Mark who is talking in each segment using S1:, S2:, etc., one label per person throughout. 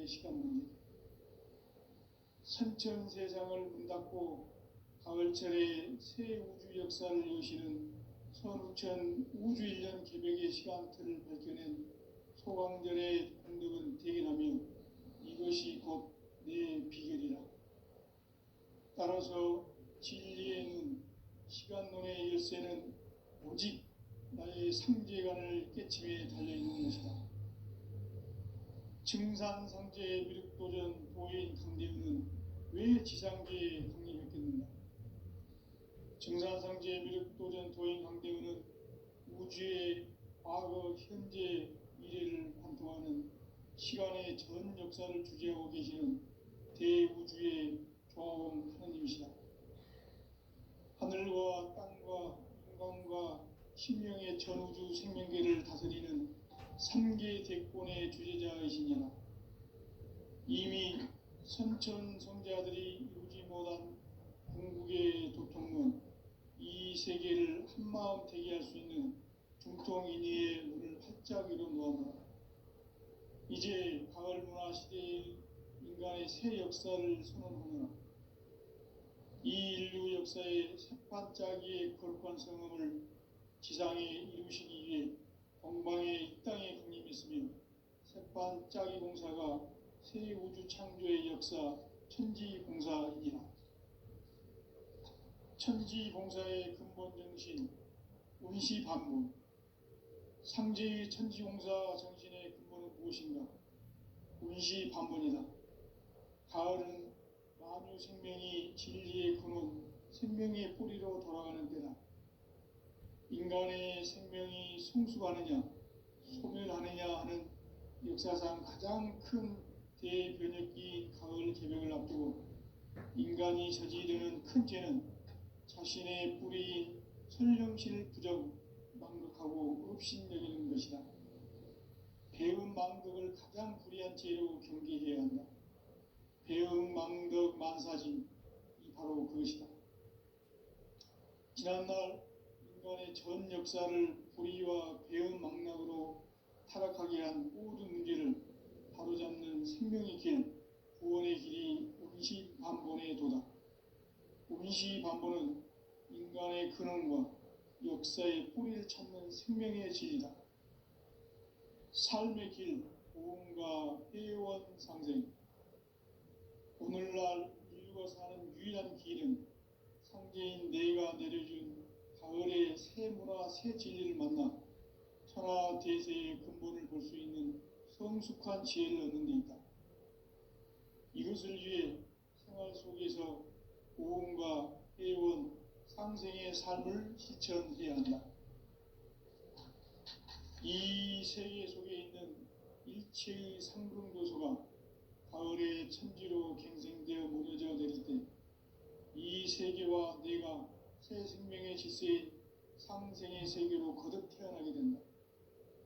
S1: 개벽의 시간입니다. 선천 세상을 문 닫고 가을철에 새 우주 역사를 여시는 선우천 우주일년 개벽의 시간틀을 밝혀낸 소강절의 공덕은 대견하며 이것이 곧 내 비결이라. 따라서 진리의 눈, 시간론의 열쇠는 오직 나의 상제관을 깨침에 달려있는 것이다. 증산상제의 미륵도전 도인 강대우는 왜 지상계에 강림했겠는가? 증산상제의 미륵도전 도인 강대우는 우주의 과거, 현재, 미래를 관통하는 시간의 전 역사를 주재하고 계시는 대우주의 조화원 하느님이시다. 하늘과 땅과 인간과 신명의 전우주 생명계를 다스리는 3계 대권의 주제자이시니라. 이미 선천 성자들이 이루지 못한 궁극의 도통론, 이 세계를 한마음 되게 할 수 있는 중통인의의 문을 활짝 열어놓았노라. 이제 가을 문화 시대의 인간의 새 역사를 선언하노라. 이 인류 역사의 새반짝이의 거룩한 성음을 지상에 이루시기 위해 동방의 이 땅에 강림했으며 새반짝이 공사가 새 우주 창조의 역사 천지봉사이니라. 천지봉사의 근본 정신 운시반문. 상제의 천지봉사 정신의 근본은 무엇인가? 운시반문이다. 가을은 만유 생명이 진리의 근원, 생명의 뿌리로 돌아가는 때다. 인간의 생명이 성숙하느냐, 소멸하느냐 하는 역사상 가장 큰 대변혁기 가을 개벽을 앞두고 인간이 저지르는 큰 죄는 자신의 뿌리인 설령실 부정, 망극하고 업신여기는 것이다. 배은 망덕을 가장 불의한 죄로 경계해야 한다. 배은 망덕 만사진, 이 바로 그것이다. 지난날 인간의 전 역사를 불의와 배은 망락으로 타락하게 한 모든 문제를 바로잡는 생명의 길, 구원의 길이 운시반본의 도다. 운시반본은 인간의 근원과 역사의 뿌리를 찾는 생명의 진리다. 삶의 길, 보험과 회원 상생. 오늘날 인류가 사는 유일한 길은 상제인 내가 내려준 가을의 새 문화, 새 진리를 만나 천하 대세의 근본을 볼 수 있는 성숙한 지혜를 얻는 데 있다. 이것을 위해 생활 속에서 보험과 회원, 상생의 삶을 실천해야 한다. 이 세계 속에 있는 일체의 상승도소가 가을의 천지로 갱생되어 무너져 내릴 때 이 세계와 내가 새 생명의 질서인 상생의 세계로 거듭 태어나게 된다.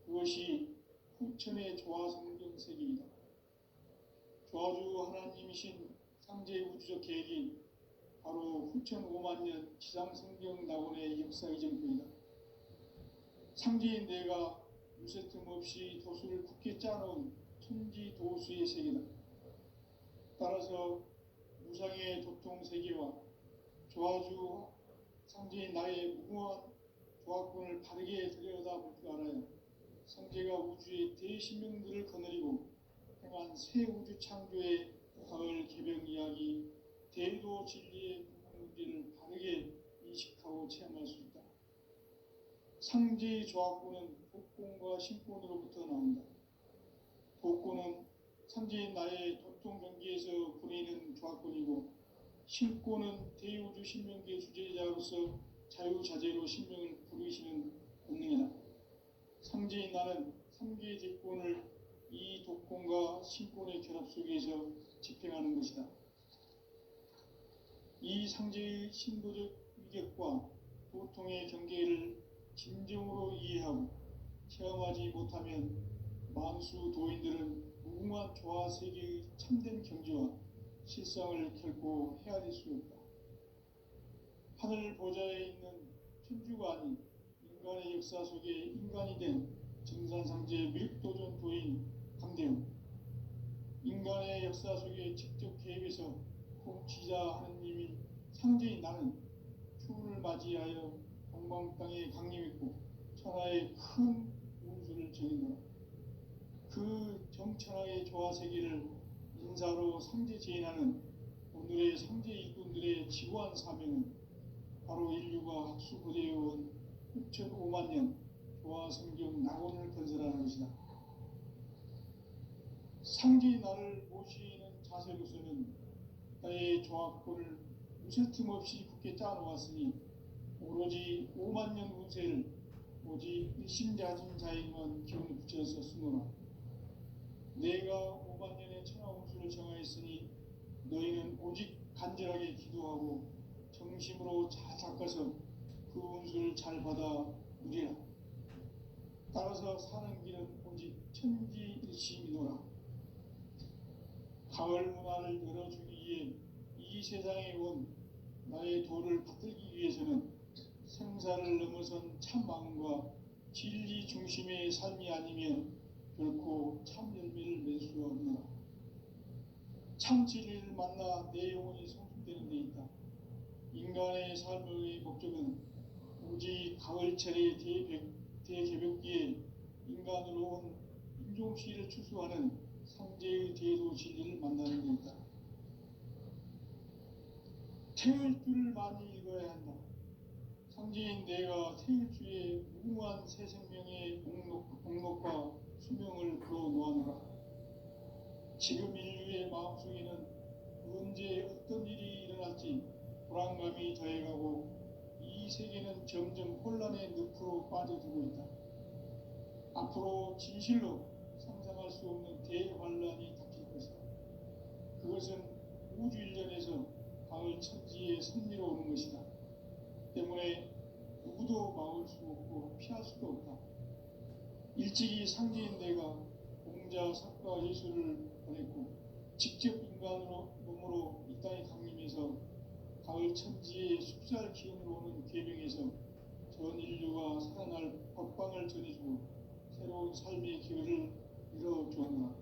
S1: 그것이 후천의 조화성경 세계이다. 조화주 하나님이신 상제의 우주적 계획이 바로 후천 5만 년 지상성경 낙원의 역사 이전부이다. 상제인 내가 무쇠틈 없이 도수를 굳게 짜놓은 천지 도수의 세계다. 따라서 무상의 도통 세계와 조화주 상제인 나의 무궁한 조화권을 바르게 들여다볼 줄 알아야 상제가 우주의 대신명들을 거느리고 행한 새 우주 창조의 가을 개벽 이야기, 대도 진리의 문제를 바르게 인식하고 체험할 수 있다. 상제의 조화권은 복권과 신권으로부터 나온다. 복권은 상제인 나의 도통 경계에서 부리는 조화권이고, 신권은 대우주 신명계 주제자로서 자유자재로 신명을 부르시는 본능이다. 상제인 나는 3개의 대권을 이 독권과 신권의 결합 속에서 집행하는 것이다. 이 상제의 신도적 위격과 도통의 경계를 진정으로 이해하고 체험하지 못하면 만수 도인들은 무궁한 조화 세계의 참된 경지와 실상을 결코 헤아릴 수 없다. 하늘 보좌에 있는 천주가 아닌 인간의 역사 속에 인간이 된 증산상제 미륵도전 도인 강대우. 인간의 역사 속에 직접 개입해서 통치자 하느님인 상제인 나는 추운을 맞이하여 동방 땅에 강림했고 천하의 큰 운수를 정했노라. 그 정천하의 조화세계를 인사로 상제 제인하는 오늘의 상제 일꾼들의 지구한 사명은 바로 인류가 학수고대에 온 6,500만 년 조화성경 낙원을 건설하는 것이다. 상제의 나를 모시는 자세로서는 나의 조합권을 무쇠 틈 없이 굳게 짜놓았으니 오로지 5만 년 운세를 오직 일심자진 자에게만 기운을 붙여서 쓰노라. 내가 5만 년의 천하 운수를 정하였으니 너희는 오직 간절하게 기도하고 정심으로 잘 닦아서 그 운수를 잘 받아 누리라. 따라서 사는 길은 오직 천지일심이노라. 가을 문화를 열어주기 위해 이 세상에 온 나의 도를 받들기 위해서는 생사를 넘어선 참 마음과 진리 중심의 삶이 아니면 결코 참 열매를 맺을 수 없노라. 참 진리를 만나 내 영혼이 성숙되는 데 있다. 인간의 삶의 목적은 오직 가을철의 대개벽기에 인간으로 온 인종시를 추수하는 상제의 대도 진리를 만나는 데 있다. 태일주를 많이 읽어야 한다. 상제인 내가 태일주의 무궁한 새 생명의 목록과 수명을 풀어놓아노라. 지금 인류의 마음속에는 언제 어떤 일이 일어날지 불안감이 더해가고 이 세계는 점점 혼란의 늪으로 빠져들고 있다. 앞으로 진실로 상상할 수 없는 대환란이 닥칠 것이다. 그것은 우주 일련에서 가을 천지에 선미로 오는 것이다. 때문에 누구도 막을 수 없고 피할 수도 없다. 일찍이 상제인 내가 공자, 석가, 예수를 보냈고 직접 인간으로 몸으로 이 땅에 강림해서 가을 천지의 숲살 기운으로 오는 계명에서 전 인류가 살아날 법방을 전해주고 새로운 삶의 기회를 열어주었노라.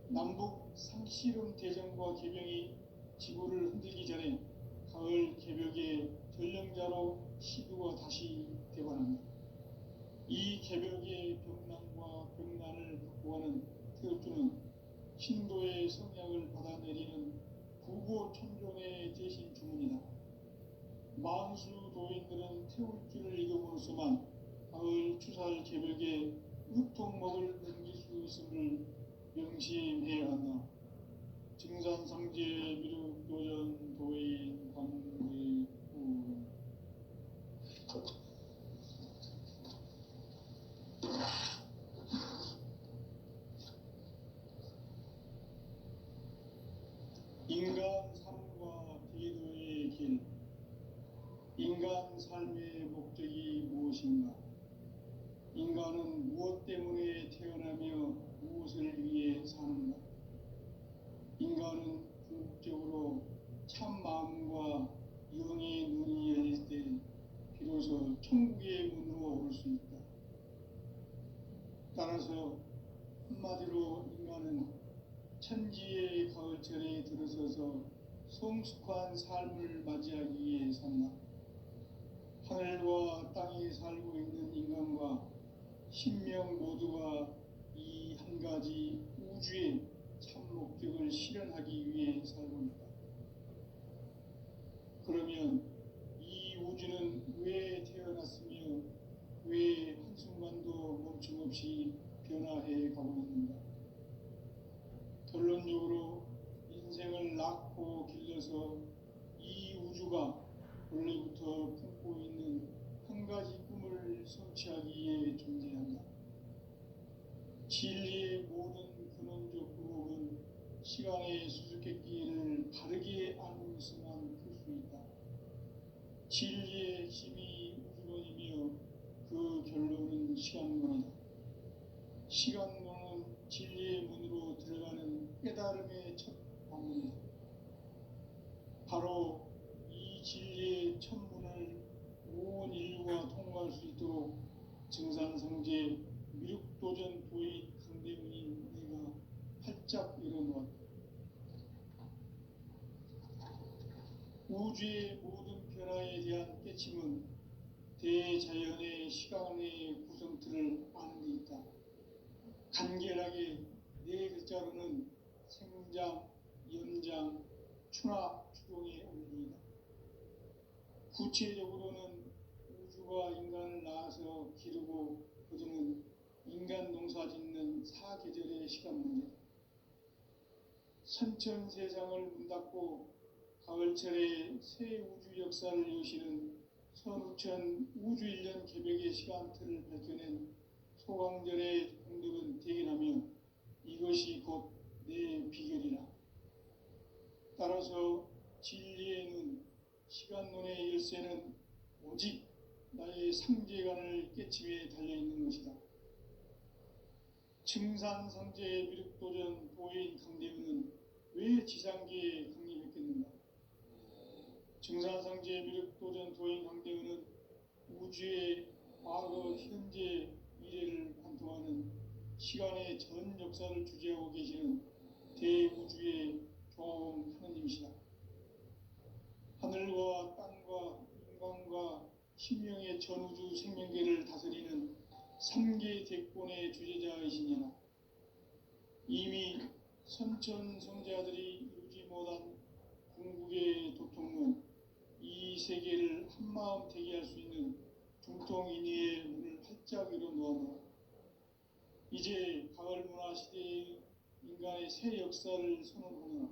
S1: 남북 상씨름 대전과 계명이 지구를 흔들기 전에 가을 개벽의 전령자로 시두가 다시 되관합니다. 이 개벽의 병난과 병난을 극복하는 태울주는 신도의 성약을 받아내리는 부고천존의 대신 주문이다. 만수 도인들은 태울주를 읽음으로써만 가을 추살 개벽의 으통목을 넘길 수 있음을 명심해야 한다. 증산상제 미륵도전 도인 광대우. 인간 삶과 대도의 길. 인간 삶의 목적이 무엇인가? 인간은 무엇 때문에 태어나며 무엇을 위해 사는가? 인간은 궁극적으로 참 마음과 영의 눈이 열릴 때 비로소 천국의 문으로 올 수 있다. 따라서 한마디로 인간은 천지의 가을철에 들어서서 성숙한 삶을 맞이하기 위해 산다. 하늘과 땅에 살고 있는 인간과 신명 모두가 이 한 가지 우주의 참 목적을 실현하기 위해 살고 있다. 그러면 이 우주는 왜 태어났으며 왜 한순간도 멈춤없이 변화해 가고 있는가? 결론적으로 인생을 낳고 길러서 이 우주가 원래부터 품고 있는 한 가지 꿈을 성취하기 위해 존재한다. 진리의 모든 근원적 구목은 시간의 수수께끼를 바르게 알고있어만 풀 수 있다. 진리의 핵심이 우주론이며 그 결론은 시간론이다. 시간론은 진리의 문으로 들어가는 깨달음의 첫 방문이다. 바로 이 진리의 첫 문을 온 인류가 통과할 수 있도록 증산성제 미륵도전 도인 강대문인 내가 활짝 열어놓았다. 우주의 모든 변화에 대한 깨침은 대자연의 시간의 구성틀을 아는 데 있다. 간결하게 네 글자로는 생장, 연장, 추나 추동의 원리이다. 구체적으로는 우주가 인간을 낳아서 기르고 거두는 인간 농사 짓는 사계절의 시간 문제다. 선천세상을 문 닫고 가을철에 새 우주 역사를 여시는 선우천 우주일년 개벽의 시간틀을 밝혀낸 소강절의 공덕은 대견하며 이것이 곧 내 비결이라. 따라서 진리의 눈, 시간론의 열쇠는 오직 나의 상제관을 깨침에 달려있는 것이다. 증산상제의 미륵도전 도인 강대은은 왜 지상계에 강림했겠는가? 증산상제의 미륵도전 도인 강대은은 우주의 과거, 현재, 미래를 관통하는 시간의 전 역사를 주재하고 계시는 대우주의 종합원 하느님이시다. 하늘과 땅과 인간과 신명의 전우주 생명계를 다스리는 3계 대권의 주제자이시니라. 이미 선천성자들이 이루지 못한 궁극의 도통은 이 세계를 한마음 대기할 수 있는 중통인의의 문을 활짝 열어놓았노라. 이제 가을 문화 시대의 인간의 새 역사를 선언하노라.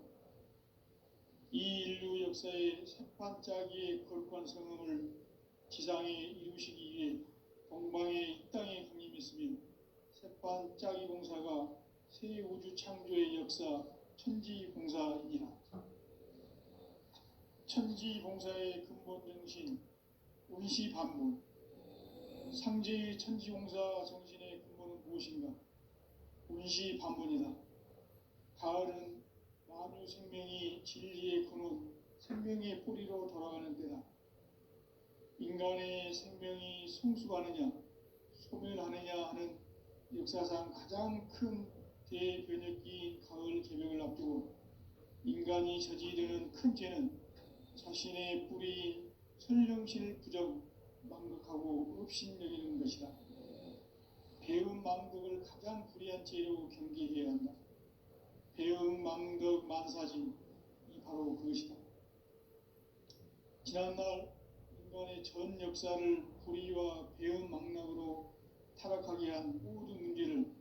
S1: 이 인류 역사의 새반짝이의 거룩한 성음을 지상에 이루시기 위해 동방의 이 땅에 강림했으며 새반짝이 공사가 새 우주 창조의 역사 천지봉사이니라. 천지봉사의 근본 정신 운시반문. 상제의 천지봉사 정신의 근본은 무엇인가? 운시반문이다. 가을은 만유 생명이 진리의 근원, 생명의 뿌리로 돌아가는 때다. 인간의 생명이 성숙하느냐, 소멸하느냐 하는 역사상 가장 큰 대변혁기인 가을 개벽을 앞두고 인간이 저지르는 큰 죄는 자신의 뿌리인 설령실 부정, 망극하고 업신여기는 것이다. 배음 망덕을 가장 불의한 죄로 경계해야 한다. 배음 망덕 만사진, 이 바로 그것이다. 지난날 인간의 전 역사를 불의와 배음 망락으로 타락하게 한 모든 문제를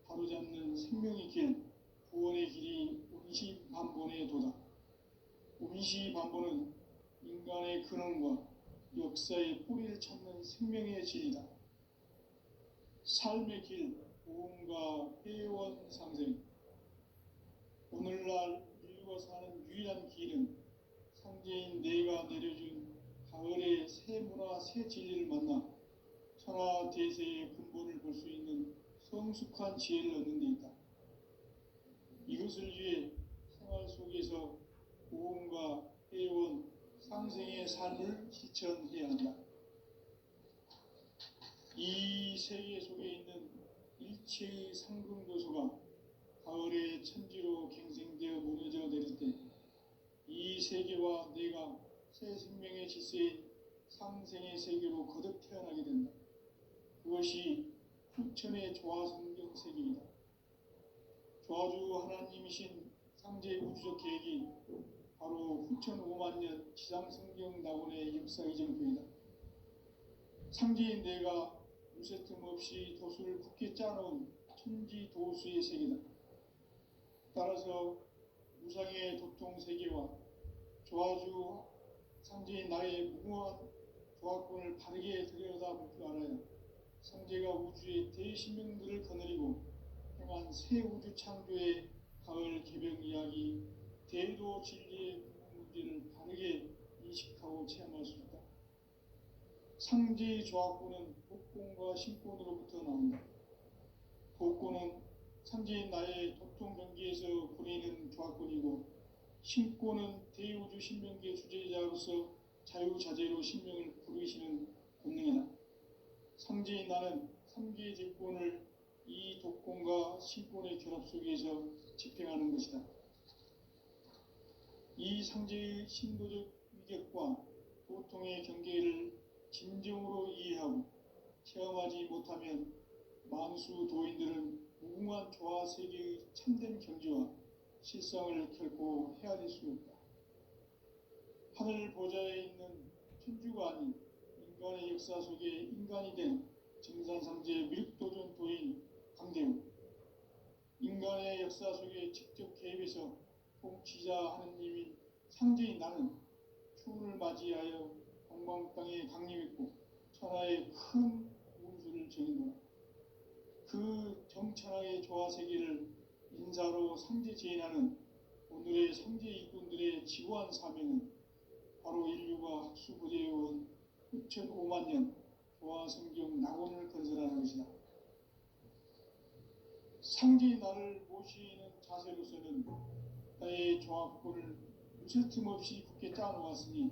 S1: 바로잡는 생명의 길, 구원의 길이 운시반본의 도다. 운시반본은 인간의 근원과 역사의 뿌리를 찾는 생명의 진리다. 삶의 길, 보험과 회원 상생. 오늘날 인류가 사는 유일한 길은 상제인 내가 내려준 가을의 새 문화, 새 진리를 만나 천하 대세의 근본을 볼 수 있는 성숙한 지혜를 얻는 데 있다. 이것을 위해 생활 속에서 보험과 회원, 상생의 삶을 실천해야 한다. 이 세계 속에 있는 일체의 상근교소가 가을의 천지로 갱생되어 무너져 내릴 때 이 세계와 내가 새 생명의 질서인 상생의 세계로 거듭 태어나게 된다. 그것이 후천의 조화성경 세계이다. 조화주 하나님이신 상제 우주적 계획이 바로 후천 5만 년 지상성경 낙원의 역사 이정표이다. 상제인 내가 무쇠틈 없이 도수를 굳게 짜놓은 천지 도수의 세계다. 따라서 무상의 도통 세계와 조화주 상제인 나의 무궁한 조화권을 바르게 들여다볼 줄 알아야 상제가 우주의 대신명들을 거느리고 행한 새 우주 창조의 가을 개벽 이야기, 대도 진리의 문제를 바르게 인식하고 체험할 수 있다. 상제의 조화권은 복권과 신권으로부터 나온다. 복권은 상제인 나의 도통 경계에서 보내는 조화권이고, 신권은 대우주 신명계 주제자로서 자유자재로 신명을 부르시는 본능이다. 상제인 나는 3개의 대권을 이 독권과 신권의 결합 속에서 집행하는 것이다. 이 상제의 신도적 위격과 도통의 경계를 진정으로 이해하고 체험하지 못하면 만수 도인들은 무궁한 조화 세계의 참된 경지와 실상을 결코 헤아릴 수 없다. 하늘 보좌에 있는 천주가 아닌 인간의 역사 속에 인간이 된 증산상제 밀도전 도인 강대우, 인간의 역사 속에 직접 개입해서 통치자 하느님인 상제인 나는 추운을 맞이하여 동방 땅에 강림했고 천하의 큰 운수를 정인노라. 그 정천하의 조화세계를 인사로 상제 제인하는 오늘의 상제 일꾼들의 지구한 사명은 바로 인류가 학수부대해온 6,500만 년 조화성경 낙원을 건설하는 것이다. 상제의 나를 모시는 자세로서는 나의 조합권을 무쇠 틈 없이 굳게 짜놓았으니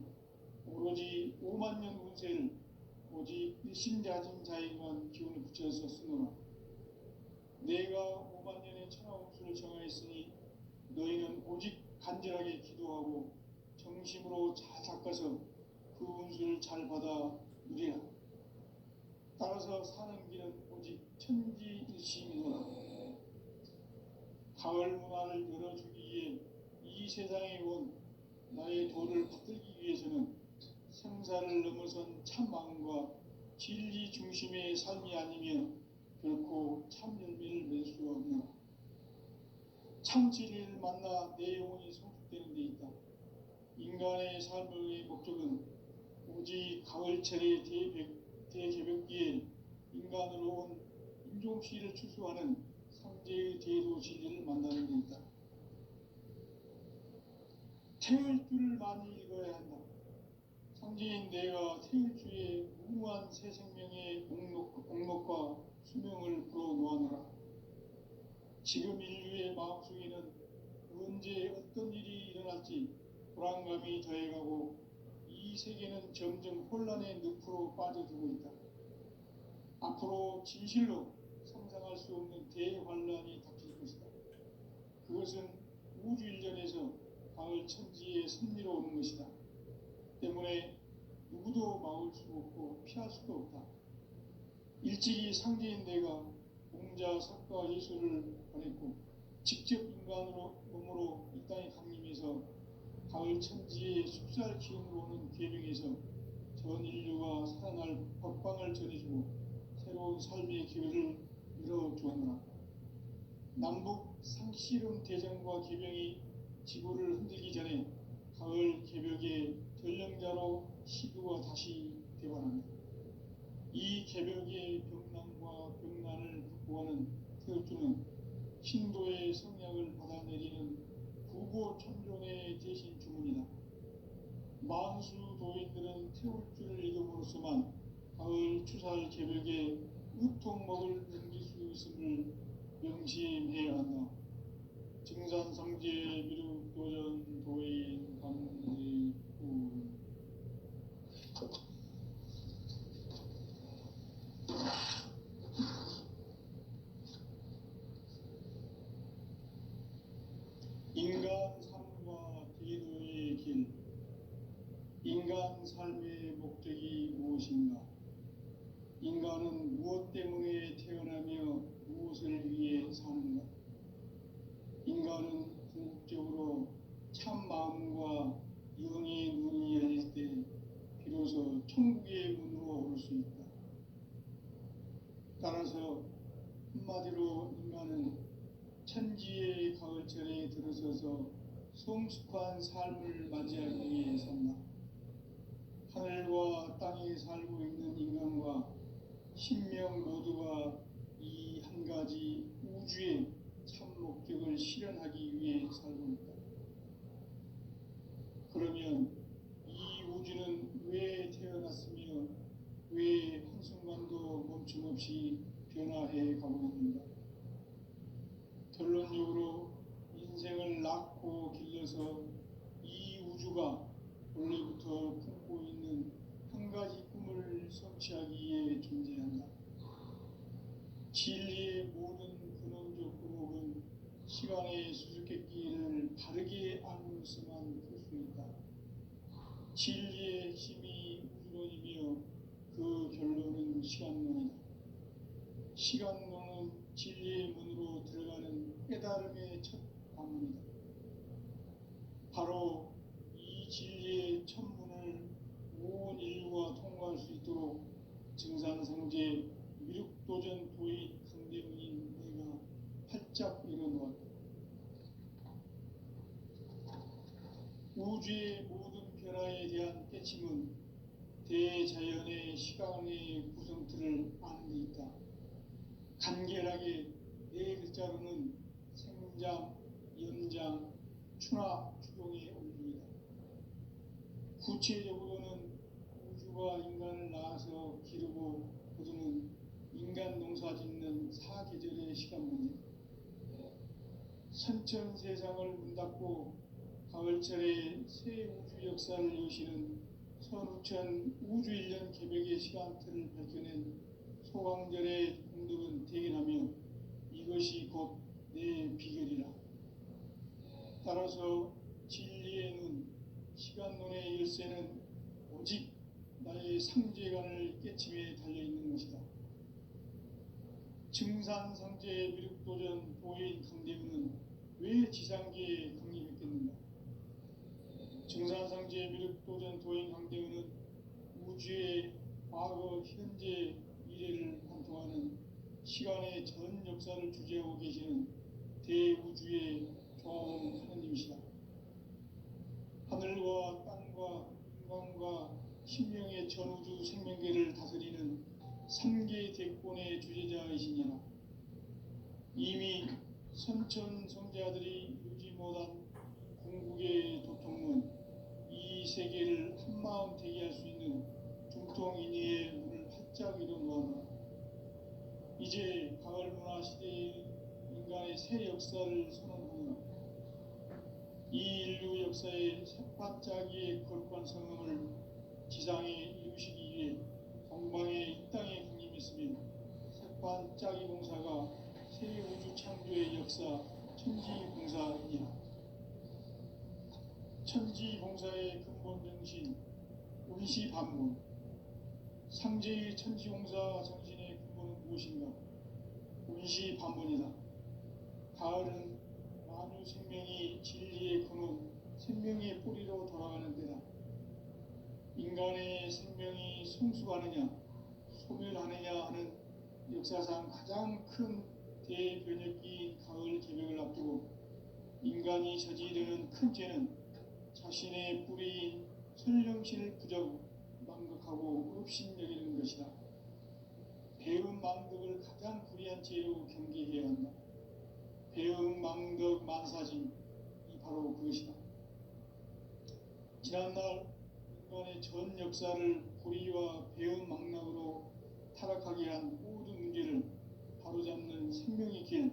S1: 오로지 5만 년 운세를 오직 일심자진 자에게만 기운을 붙여서 쓰노라. 내가 5만 년의 천하운수를 정하였으니 너희는 오직 간절하게 기도하고 정심으로 잘 닦아서 그 운수를 잘 받아 누리라. 따라서 사는 길은 오직 천지일심이노라. 가을 문화를 열어주기 위해 이 세상에 온 나의 도를 받들기 위해서는 생사를 넘어선 참 마음과 진리 중심의 삶이 아니면 결코 참 열매를 맺을 수 없노라. 참 진리를 만나 내 영혼이 성숙되는 데 있다. 인간의 삶의 목적은 오직 가을철의 대개벽기에 인간으로 온 인종시를 추수하는 상제의 대도 진리를 만나는 데 있다. 태을주를 많이 읽어야 한다. 상제인 내가 태을주의 무궁한 새 생명의 목록과 수명을 불어놓아노라. 지금 인류의 마음속에는 언제 어떤 일이 일어날지 불안감이 더해가고 이 세계는 점점 혼란의 늪으로 빠져들고 있다. 앞으로 진실로 상상할 수 없는 대환란이 닥칠 것이다. 그것은 우주 일전에서 가을 천지에 선미로 오는 것이다. 때문에 누구도 막을 수 없고 피할 수도 없다. 일찍이 상제인 내가 공자, 석가, 예수를 보냈고 직접 인간으로 몸으로 이 땅에 강림해서 가을 천지의 숲살 기운으로 오는 계명에서 전 인류가 살아날 법방을 전해주고 새로운 삶의 기회를 열어주었노라. 남북 상씨름 대전과 계명이 지구를 흔들기 전에 가을 개벽의 전령자로 시두가 다시 되관합니다. 이 개벽의 병난과 병난을 극복하는 태을주는 신도의 성약을 받아내리는 구보천존의 대신 주문이다. 만수 도인들은 태울주를 읽음으로써만 가을 추살 개벽에 우통목을 넘길 수 있음을 명심해야 한다. 증산상제 미륵도전 도인 강대우. 인간 삶과 대도의 길. 인간 삶의 목적이 무엇인가? 인간은 무엇 때문에 태어나며 무엇을 위해 사는가? 인간은 궁극적으로 참 마음과 영의 눈이 열릴 때 비로소 천국의 문으로 올 수 있다. 따라서 한마디로 인간은 천지의 가을철에 들어서서 성숙한 삶을 맞이하기 위해 산다. 하늘과 땅에 살고 있는 인간과 신명 모두가 이 한 가지 우주의 참 목적을 실현하기 위해 살고 있다. 그러면 이 우주는 왜 태어났으며 왜 한순간도 멈춤없이 변화해 가고 있는가? 결론적으로 인생을 낳고 길러서 이 우주가 원래부터 품고 있는 한 가지 꿈을 성취하기 위해 존재한다. 진리의 모든 근원적 구목은 시간의 수수께끼를 바르게 알므로서만 풀 수 있다. 진리의 핵심이 우주론이며 그 결론은 시간론이다. 시간론은 진리의 문으로 들어가는 깨달음의 첫 방문이다. 바로 이 진리의 첫 문을 온 인류가 통과할 수 있도록 증산성제 미륵도전 도인 강대문인 내가 활짝 열어놓았다. 우주의 모든 변화에 대한 깨침은 대자연의 시간의 구성틀을 아는 데 있다. 간결하게 네 글자로는 생장, 연장, 추나 추동의 원리이다. 구체적으로는 우주가 인간을 낳아서 기르고 거두는 인간 농사 짓는 사계절의 시간문이다. 선천세상을 문 닫고 가을철에 새 우주 역사를 여시는 선우천 우주일년 개벽의 시간틀을 밝혀낸 소강절의 공덕은 대견하며 이것이 곧 내 비결이라. 따라서 진리의 눈, 시간론의 열쇠는 오직 나의 상제관을 깨침에 달려있는 것이다. 증산상제 미륵도전 도인 강대문은 왜 지상계에 강림했겠는가? 증산상제 미륵도전 도인 강대문은 우주의 과거, 현재, 미래를 관통하는 시간의 전 역사를 주재하고 계시는 대우주의 조화로운 하느님이시다. 하늘과 땅과 인간과 신명의 전우주 생명계를 다스리는 3개 대권의 주제자이시니라. 이미 선천 성자들이 이루지 못한 궁극의 도통문, 이 세계를 한마음 되게 할 수 있는 중통인의의 문을 활짝 열어놓았노라. 이제 가을 문화 시대의 인간의 새 역사를 선언하노라. 이 인류 역사의 새반짝이의 거룩한 성음을 지상에 이루시기 위해 동방에 이 땅에 강림했으며 새반짝이 공사가 새 우주 창조의 역사 천지봉사이니라. 천지봉사의 근본 정신 운시반문. 상제의 천지공사 정신의 근본은 무엇인가? 운시반문이다. 가을은 만유 생명이 진리의 근원, 생명의 뿌리로 돌아가는 때다. 인간의 생명이 성숙하느냐, 소멸하느냐 하는 역사상 가장 큰 대변혁기인 가을 개벽을 앞두고 인간이 저지르는 큰 죄는 자신의 뿌리인 설령신을 망각하고 업신여기는 것이다. 배음 망덕을 가장 불의한 죄로 경계해야 한다. 배음 망덕 만사짐이 바로 그것이다. 지난날 인간의 전 역사를 불의와 배음 망락으로 타락하게 한 모든 문제를 바로잡는 생명의 길,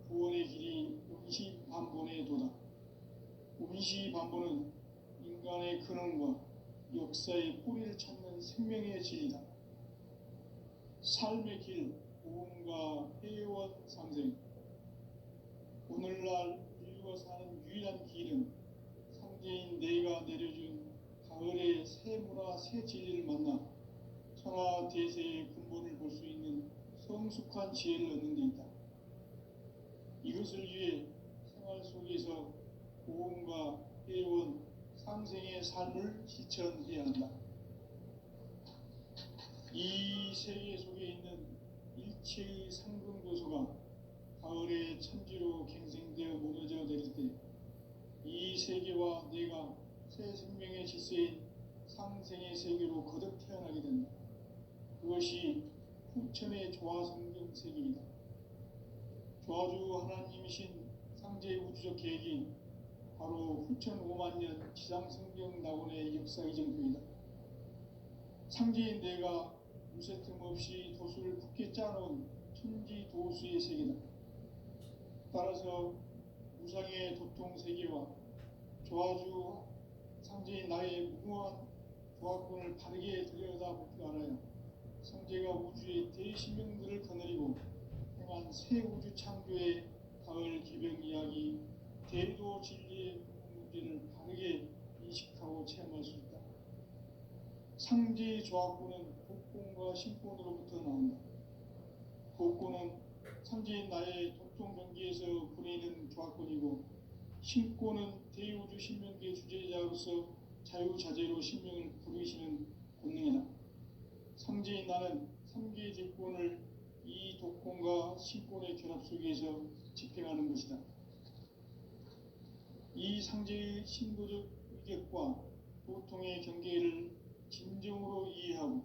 S1: 구원의 길이 운시반본의 도다. 운시반본은 인간의 근원과 역사의 뿌리를 찾는 생명의 진리다. 삶의 길, 보험과 회원 상생. 오늘날 인류가 사는 유일한 길은 상제인 내가 내려준 가을의 새 문화, 새 진리를 만나 천하 대세의 근본을 볼 수 있는 성숙한 지혜를 얻는 데 있다. 이것을 위해 생활 속에서 보험과 회원, 상생의 삶을 실천해야 한다. 이 세계 속에 있는 일체의 상승도소가 가을의 천지로 갱생되어 무너져 내릴 때 이 세계와 내가 새 생명의 질서인 상생의 세계로 거듭 태어나게 된다. 그것이 후천의 조화성경 세계이다. 조화주 하나님이신 상제 우주적 계획이 바로 후천 5만 년 지상성경 낙원의 역사 이정표이다. 상제인 내가 무쇠 틈 없이 도수를 굳게 짜놓은 천지 도수의 세계다. 따라서 무상의 도통 세계와 조화주 상제인 나의 무모한 조화권을 바르게 들여다볼 줄 알아야 상제가 우주의 대신명들을 거느리고 행한 새 우주 창조의 가을 개벽 이야기 대도 진리의 문제를 바르게 인식하고 체험할 수 있다. 상제의 조합구는 복권과 신권으로부터 나온다. 복권은 상제인 나의 독종 경기에서 부리는 조합권이고, 신권은 대우주 신명기의 주제자로서 자유자재로 신명을 부르시는 권능이다. 상제인 나는 삼계의 직권을 이 독권과 신권의 결합 속에서 집행하는 것이다. 이 상제의 신도적 위격과 보통의 경계를 진정으로 이해하고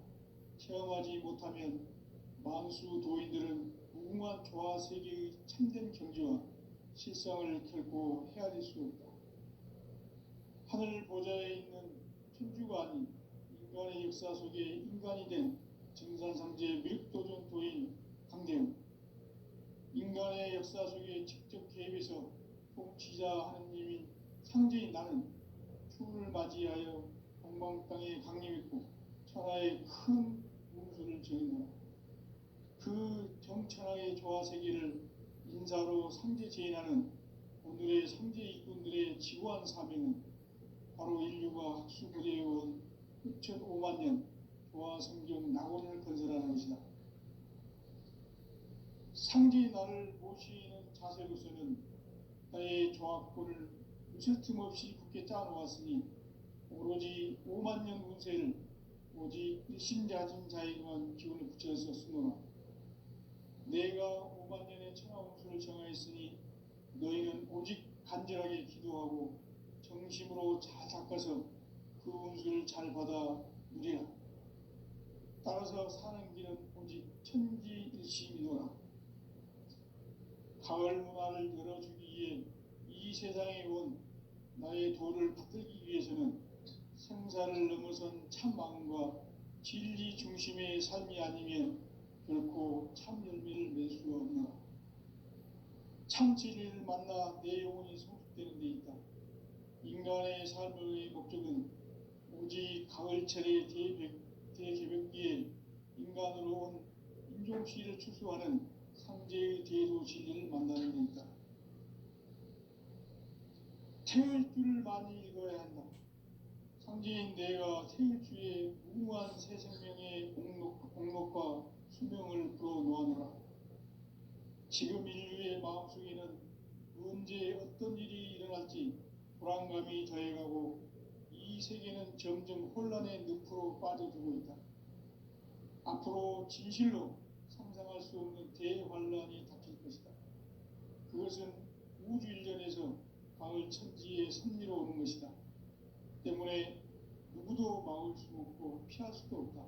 S1: 체험하지 못하면 만수 도인들은 무궁한 조화 세계의 참된 경지와 실상을 결코 헤아릴 수 없다. 하늘 보좌에 있는 천주가 아닌 인간의 역사 속에 인간이 된 증산상제 밀도전 도인 강대은, 인간의 역사 속에 직접 개입해서 통치자 하느님인 상제인 나는 추운을 맞이하여 동방 땅에 강림했고 천하의 큰 문수를 정했노라. 그 정천하의 조화세계를 인사로 상제 제인하는 오늘의 상제 일꾼들의 지구한 사명은 바로 인류가 학수고대해온 6,500만 년 조화성경 낙원을 건설하는 것이다. 상제의 나를 모시는 자세로서는 나의 조합권을 무슨 틈없이 굳게 짜놓았으니 오로지 5만 년 운세를 오직 일심자진 자에게만 기운을 붙여서 쓰노라. 내가 5만 년의 천하운수를 정하였으니 너희는 오직 간절하게 기도하고 정심으로 잘 닦아서 그 운수를 잘 받아 누리라. 따라서 사는 길은 오직 천지일심이노라. 가을 문화를 열어주기 위해 이 세상에 온 나의 도를 받들기 위해서는 생사를 넘어선 참 마음과 진리 중심의 삶이 아니면 결코 참 열매를 맺을 수 없노라. 참 진리를 만나 내 영혼이 성숙되는 데 있다. 인간의 삶의 목적은 오직 가을철의 대개벽기에 인간으로 온 인종시를 추수하는 상제의 대도 진리를 만나는 데 있다. 태울 줄을 많이 읽어야 한다. 상제인 내가 태울 주의 무궁한 새 생명의 공록과 수명을 불어놓아노라. 지금 인류의 마음속에는 언제 어떤 일이 일어날지 불안감이 더해가고 이 세계는 점점 혼란의 늪으로 빠져들고 있다. 앞으로 진실로 상상할 수 없는 대환란이 닥칠 것이다. 그것은 우주 일전에서 가을 천지의 섭리로 오는 것이다. 때문에 누구도 막을 수 없고 피할 수도 없다.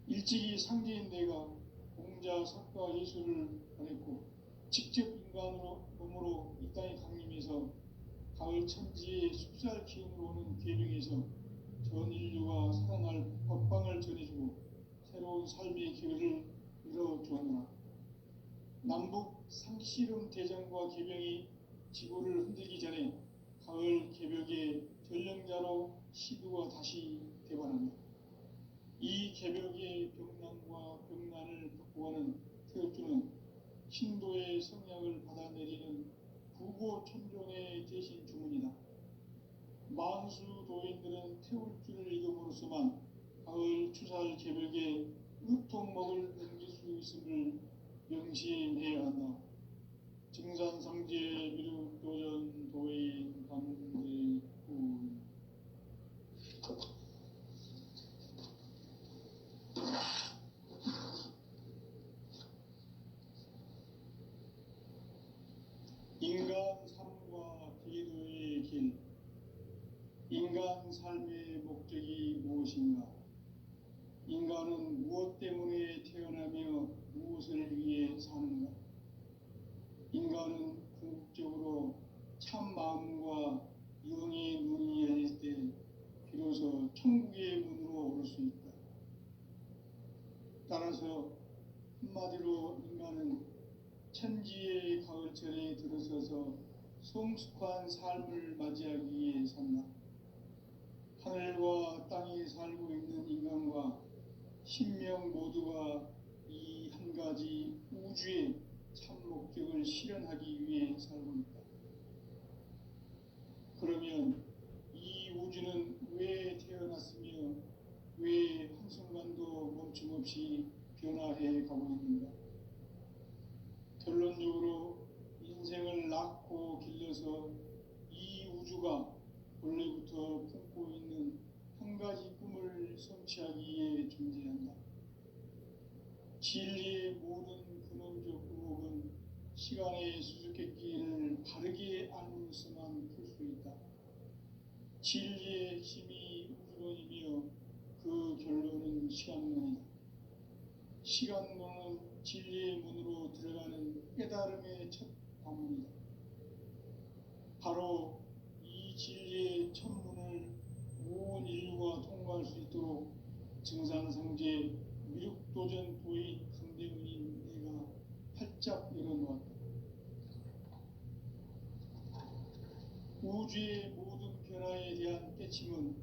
S1: 일찍이 상제인 내가 공자, 석가, 예수를 보냈고 직접 인간으로 몸으로 이 땅에 강림해서 가을 천지의 숲살 기운으로 오는 계명에서 전 인류가 살아날 법방을 전해주고 새로운 삶의 기회를 열어주었노라. 남북 상씨름 대전과 계명이 지구를 흔들기 전에 가을 개벽의 전령자로 시두가 다시 대반하며 이 개벽의 병난과 병난을 극복하는 태엽주는 신도의 성향을 받아내리는 구보천존의 대신 주문이다. 만수 도인들은 태울주를 읽음으로써만 가을 추살 개벽에 으통먹을 넘길 수 있음을 명심해야 한다. 증산상제 미륵도전 도인 강대군. 인간 삶과 기도의 길. 인간 삶의 목적이 무엇인가? 인간은 무엇 때문에 태어나며 무엇을 위해 사는가? 인간은 궁극적으로 참 마음과 영의 눈이 열릴 때 비로소 천국의 문으로 오를 수 있다. 따라서 한마디로 인간은 천지의 가을철에 들어서서 성숙한 삶을 맞이하기 위해 산다. 하늘과 땅에 살고 있는 인간과 신명 모두가 이 한 가지 우주의 참 목적을 실현하기 위해 살고 있다. 그러면 이 우주는 왜 태어났으며 왜 한순간도 멈춤없이 변화해 가고 있는가? 결론적으로 인생을 낳고 길러서 이 우주가 원래부터 품고 있는 한 가지 꿈을 성취하기 위해 존재한다. 진리의 모든 근원적 의혹은 시간의 수수께끼를 바르게 알므로서만 풀 수 있다. 진리의 핵심이 우주론이며 그 결론은 시간론이다. 시간론은 진리의 문으로 들어가는 깨달음의 첫 관문이다. 바로 이 진리의 첫 문을 온 인류가 통과할 수 있도록 증산상제 미륵도전 도인 강대문인 내가 활짝 열어놓았다. 우주의 모든 변화에 대한 깨침은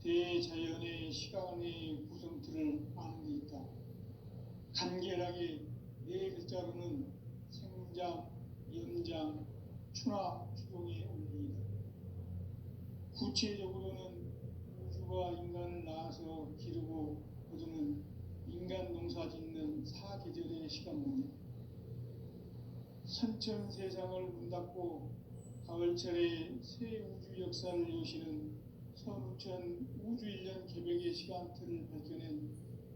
S1: 대자연의 시간의 구성틀을 아는 데 있다. 간결하게 네 글자로는 생장, 연장, 추나 추동의 원리이다. 구체적으로는 우주가 인간을 낳아서 기르고 거두는 인간 농사 짓는 사계절의 시간문이다. 선천세상을 문 닫고 가을철에 새 우주 역사를 여시는 선우천 우주 1년 개벽의 시간틀을 밝혀낸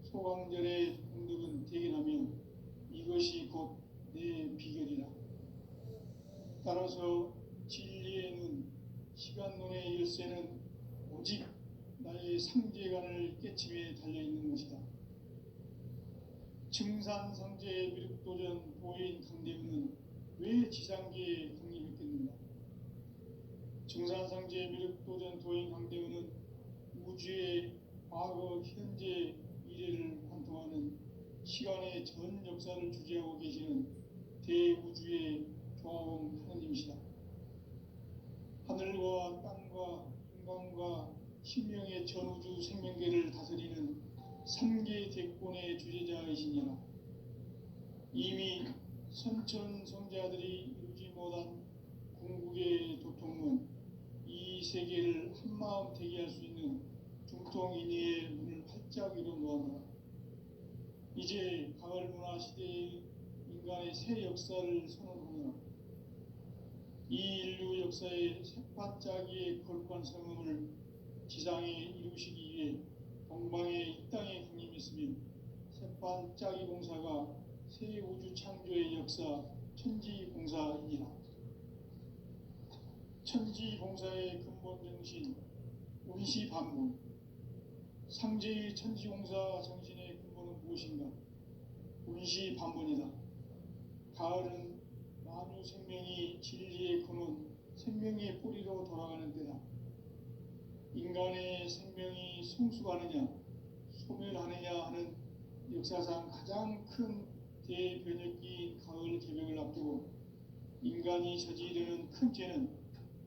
S1: 소강절의 공덕은 대견하며 이것이 곧 내 비결이라. 따라서 진리의 눈, 시간론의 열쇠는 오직 나의 상제관을 깨침에 달려있는 것이다. 증산상제의 미륵도전 도인 강대문은 왜 지상계에 강림했겠는가? 증산상제의 미륵도전 도인 강대문은 우주의 과거, 현재, 미래를 관통하는 시간의 전 역사를 주재하고 계시는 대우주의 조화원 하느님이시다. 하늘과 땅과 인간과 신명의 전우주 생명계를 다스리는 3계 대권의 주재자이시니라. 이미 선천성자들이 이루지 못한 궁극의 도통문, 이 세계를 한마음 되게 할 수 있는 중통인의의 문을 활짝 열어놓아라. 이제 가을문화 시대의 인간의 새 역사를 선언하노라. 이 인류 역사의 새반짝이의 거룩한 성음을 지상에 이루시기 위해 동방의 이 땅에 강림했으며 새반짝이 공사가 새 우주 창조의 역사 천지공사이니라. 천지공사의 근본 정신 운시반문, 상제의 천지공사 정신의 근본은 무엇인가? 운시반문이다. 가을은 만유 생명이 진리의 근원, 생명의 뿌리로 돌아가는 때다. 인간의 생명이 성숙하느냐, 소멸하느냐 하는 역사상 가장 큰 대변혁기인 가을 개벽을 앞두고 인간이 저지르는 큰 죄는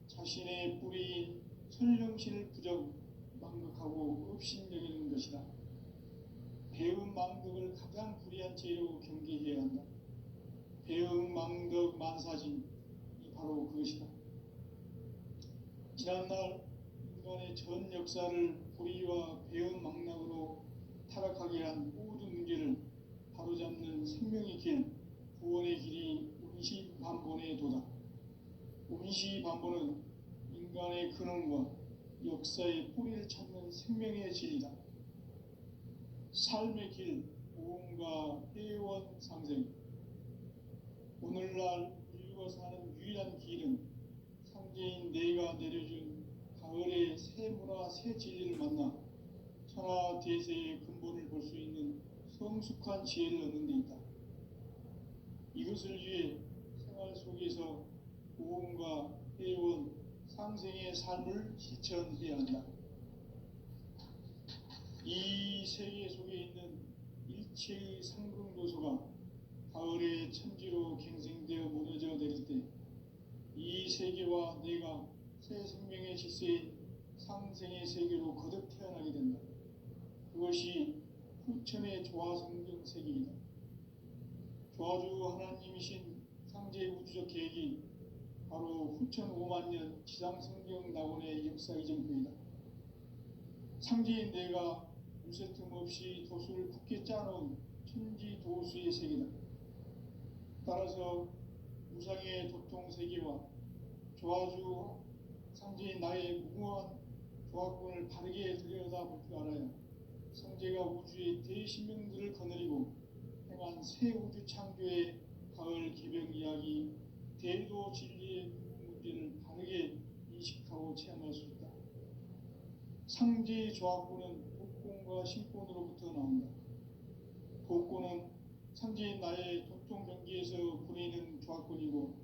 S1: 자신의 뿌리인 설령신을 부정, 망각하고 업신여기는 것이다. 배음 망덕을 가장 불의한 죄로 경계해야 한다. 배음 망덕 만사진이 바로 그것이다. 지난날 인간의 전 역사를 불의와 배음 망락으로 타락하게 한 모든 문제를 바로잡는 생명의 길, 구원의 길이 운시반본의 도다. 운시반본은 인간의 근원과 역사의 뿌리를 찾는 생명의 진리다. 삶의 길, 보험과 회원 상생. 오늘날 인류가 사는 유일한 길은 상제인 내가 내려준 가을의 새 문화, 새 진리를 만나 천하 대세의 근본을 볼 수 있는 성숙한 지혜를 얻는 데 있다. 이것을 위해 생활 속에서 보험과 회원, 상생의 삶을 실천해야 한다. 이 세계 속에 있는 일체의 상승도소가 가을의 천지로 갱생되어 무너져 내릴 때 이 세계와 내가 새 생명의 질서인 상생의 세계로 거듭 태어나게 된다. 그것이 후천의 조화성경 세계이다. 조화주 하나님이신 상제의 우주적 계획이 바로 후천 5만 년 지상성경 낙원의 역사 이전표이다. 상제인 내가 무쇠 틈 없이 도수를 굳게 짜놓은 천지 도수의 세계다. 따라서 무상의 도통 세계와 조화주 상제인 나의 무궁한 조합군을 바르게 들여다볼 줄 알아야 성제가 우주의 대신명들을 거느리고 행한 새 우주 창조의 가을 개병 이야기, 대도 진리의 문제를 바르게 인식하고 체험할 수 있다. 상제의 조합군은 복권과 신권으로부터 나온다. 복권은 상제인 나의 도통 경계에서 부리는 조합군이고,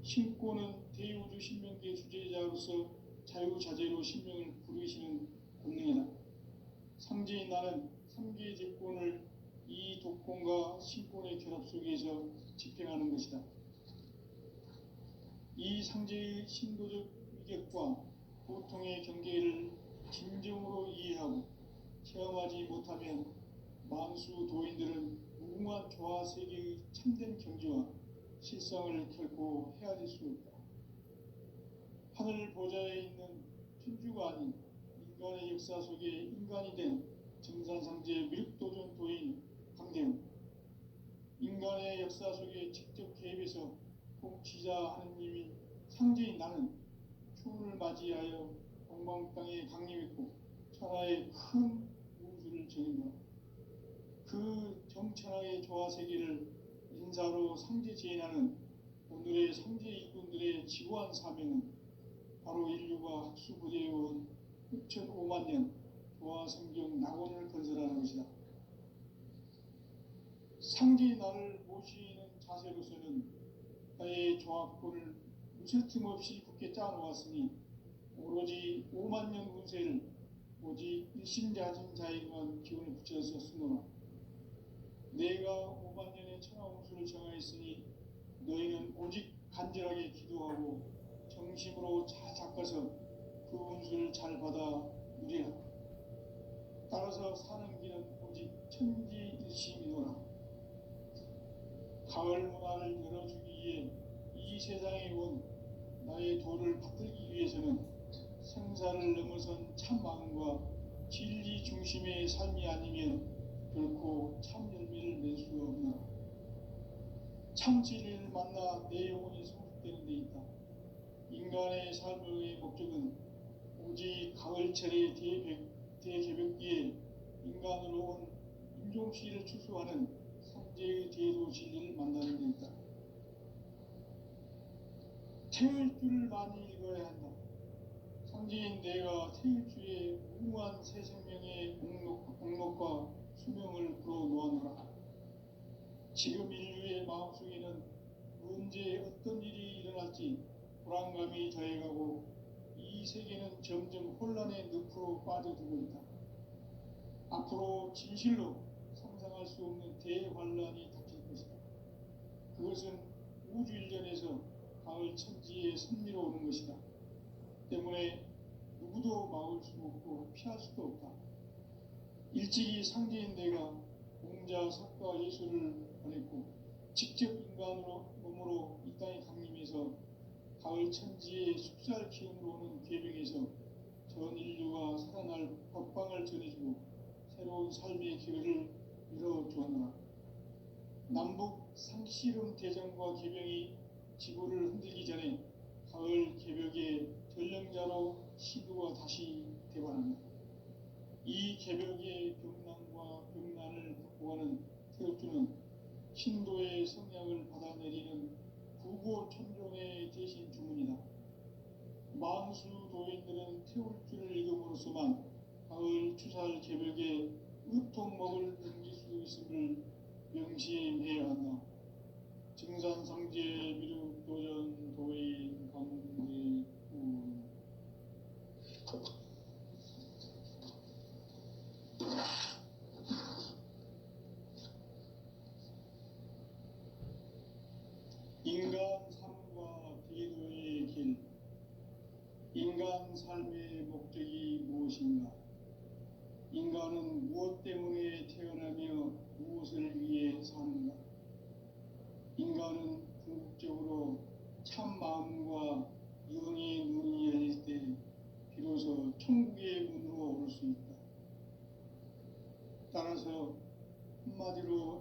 S1: 신권은 대우주 신명계 주제자로서 자유자재로 신명을 부르시는 본능이다. 상제인 나는 3개의 제권을 이 독권과 신권의 결합 속에서 집행하는 것이다. 이 상제의 신도적 위격과 보통의 경계를 진정으로 이해하고 체험하지 못하면 만수 도인들은 무궁한 조화 세계의 참된 경지와 실상을 결코 헤아릴 수 없다. 하늘 보좌에 있는 천주가 아닌 인간의 역사 속에 인간이 된 정산상제 밀도전 도인 강대웅, 인간의 역사 속에 직접 개입해서 통치자 하느님인 상제인 나는 추운을 맞이하여 동방 땅에 강림했고 천하의 큰 우주를 정인다. 그 정천하의 조화 세계를 인사로 상제 제인하는 오늘의 상제 일꾼들의 지구한 사명은 바로 인류가 학수부대해온 후천 5만 년 조화 성경 낙원을 건설하는 것이다. 상제의 나를 모시는 자세로서는 나의 조합권을 무쇠 틈 없이 굳게 짜놓았으니 오로지 5만 년 운세를 오직 일심자진 자에게만 기운을 붙여서 쓰노라. 내가 5만 년의 천하 운수를 정하였으니 너희는 오직 간절하게 기도하고 정심으로 잘 닦아서 그 운수를 잘 받아 누리라. 따라서 사는 길은 오직 천지일심이노라. 가을 문화를 열어주기 위해 이 세상에 온 나의 도를 받들기 위해서는 생사를 넘어선 참마음과 진리 중심의 삶이 아니면 결코 참 열매를 낼 수 없노라. 참 진리를 만나 내 영혼이 성숙되는 데 있다. 인간의 삶의 목적은 오직 가을철의 대개벽기에 인간으로 온 인종시를 추수하는 상제의 대도 진리를 만나는 데 있다. 태울 줄을 많이 읽어야 한다. 상제인 내가 태울 주의 무궁한 새 생명의 목록과 수명을 불어놓아노라. 지금 인류의 마음속에는 언제 어떤 일이 일어날지 불안감이 더해가고 이 세계는 점점 혼란의 늪으로 빠져들고 있다. 앞으로 진실로 상상할 수 없는 대환란이 닥칠 것이다. 그것은 우주 일전에서 가을 천지의 섭리로 오는 것이다. 때문에 누구도 막을 수 없고 피할 수도 없다. 일찍이 상제인 내가 공자, 석가, 예수를 보냈고 직접 인간으로 몸으로 이 땅에 강림해서 가을 천지의 숙살 기운으로 오는 계명에서 전 인류가 살아날 법방을 전해주고 새로운 삶의 기회를 열어주었노라. 남북 상씨름 대전과 계명이 지구를 흔들기 전에 가을 개벽의 전령자로 시도가 다시 되관한다. 이 개벽의 병난과 병난을 극복하는 태극주는 신도의 성향을 받아내리는 구고 천종의 대신 주문이다. 만수 도인들은 태울주를 읽음으로써만 가을 추살 개벽의 의통목을 넘길 수 있음을 명심해야 한다. 증산상제 미륵 도전 도인 강대우. 인간 삶과 대도의 길. 인간 삶의 목적이 무엇인가? 인간은 무엇 때문에 태어나며 무엇을 위해 사는가? 인간은 궁극적으로 참 마음과 영의 눈이 열릴 때 비로소 천국의 문으로 올 수 있다. 따라서 한마디로